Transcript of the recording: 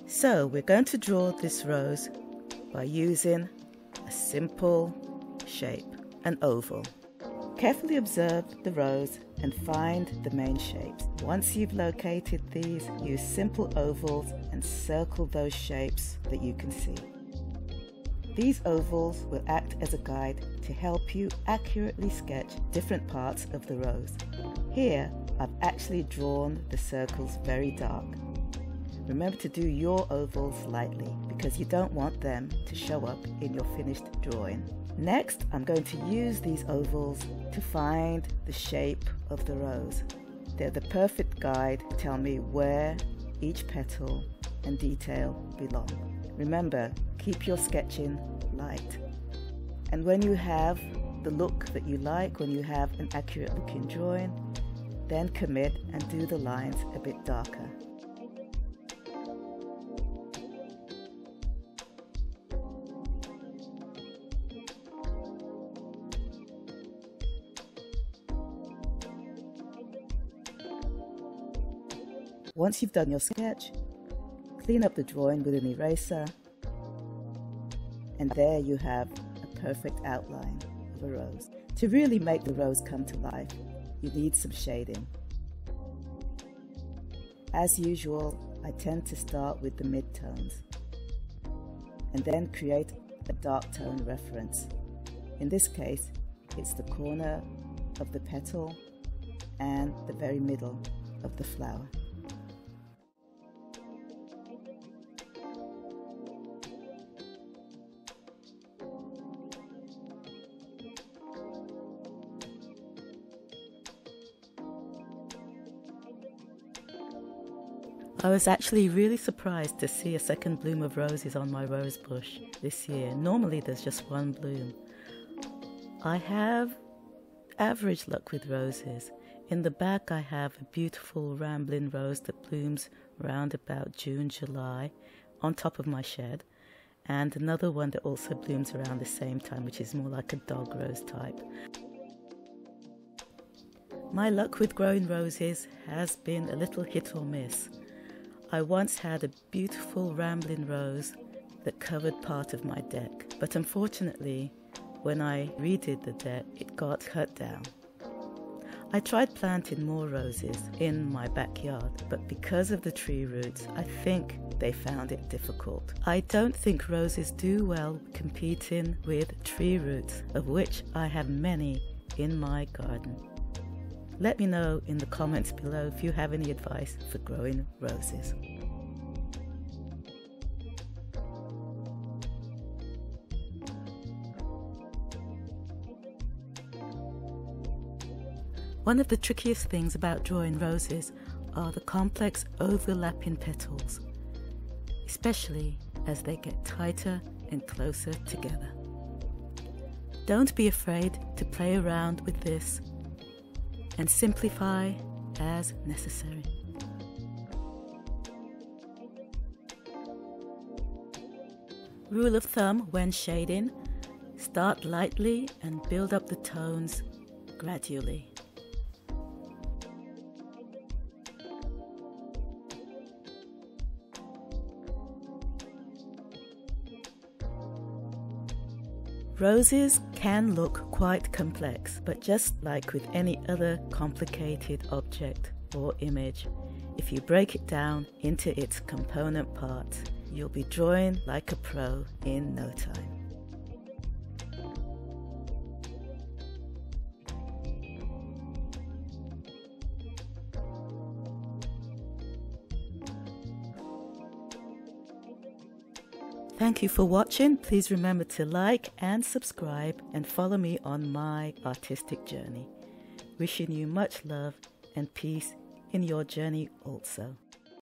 So we're going to draw this rose by using a simple shape, an oval. Carefully observe the rose and find the main shapes. Once you've located these, use simple ovals and circle those shapes that you can see. These ovals will act as a guide to help you accurately sketch different parts of the rose. Here, I've actually drawn the circles very dark. Remember to do your ovals lightly because you don't want them to show up in your finished drawing. Next, I'm going to use these ovals to find the shape of the rose. They're the perfect guide to tell me where each petal and detail belong. Remember, keep your sketching light. And when you have the look that you like, when you have an accurate looking drawing, then commit and do the lines a bit darker. Once you've done your sketch, clean up the drawing with an eraser, and there you have a perfect outline of a rose. To really make the rose come to life, you need some shading. As usual, I tend to start with the midtones and then create a dark tone reference. In this case, it's the corner of the petal and the very middle of the flower. I was actually really surprised to see a second bloom of roses on my rose bush this year. Normally there's just one bloom. I have average luck with roses. In the back I have a beautiful rambling rose that blooms around about June, July on top of my shed, and another one that also blooms around the same time, which is more like a dog rose type. My luck with growing roses has been a little hit or miss. I once had a beautiful rambling rose that covered part of my deck, but unfortunately, when I redid the deck, it got cut down. I tried planting more roses in my backyard, but because of the tree roots, I think they found it difficult. I don't think roses do well competing with tree roots, of which I have many in my garden. Let me know in the comments below if you have any advice for growing roses. One of the trickiest things about drawing roses are the complex overlapping petals, especially as they get tighter and closer together. Don't be afraid to play around with this and simplify as necessary. Rule of thumb when shading: start lightly and build up the tones gradually. Roses can look quite complex, but just like with any other complicated object or image, if you break it down into its component parts, you'll be drawing like a pro in no time. Thank you for watching. Please remember to like and subscribe and follow me on my artistic journey. Wishing you much love and peace in your journey also.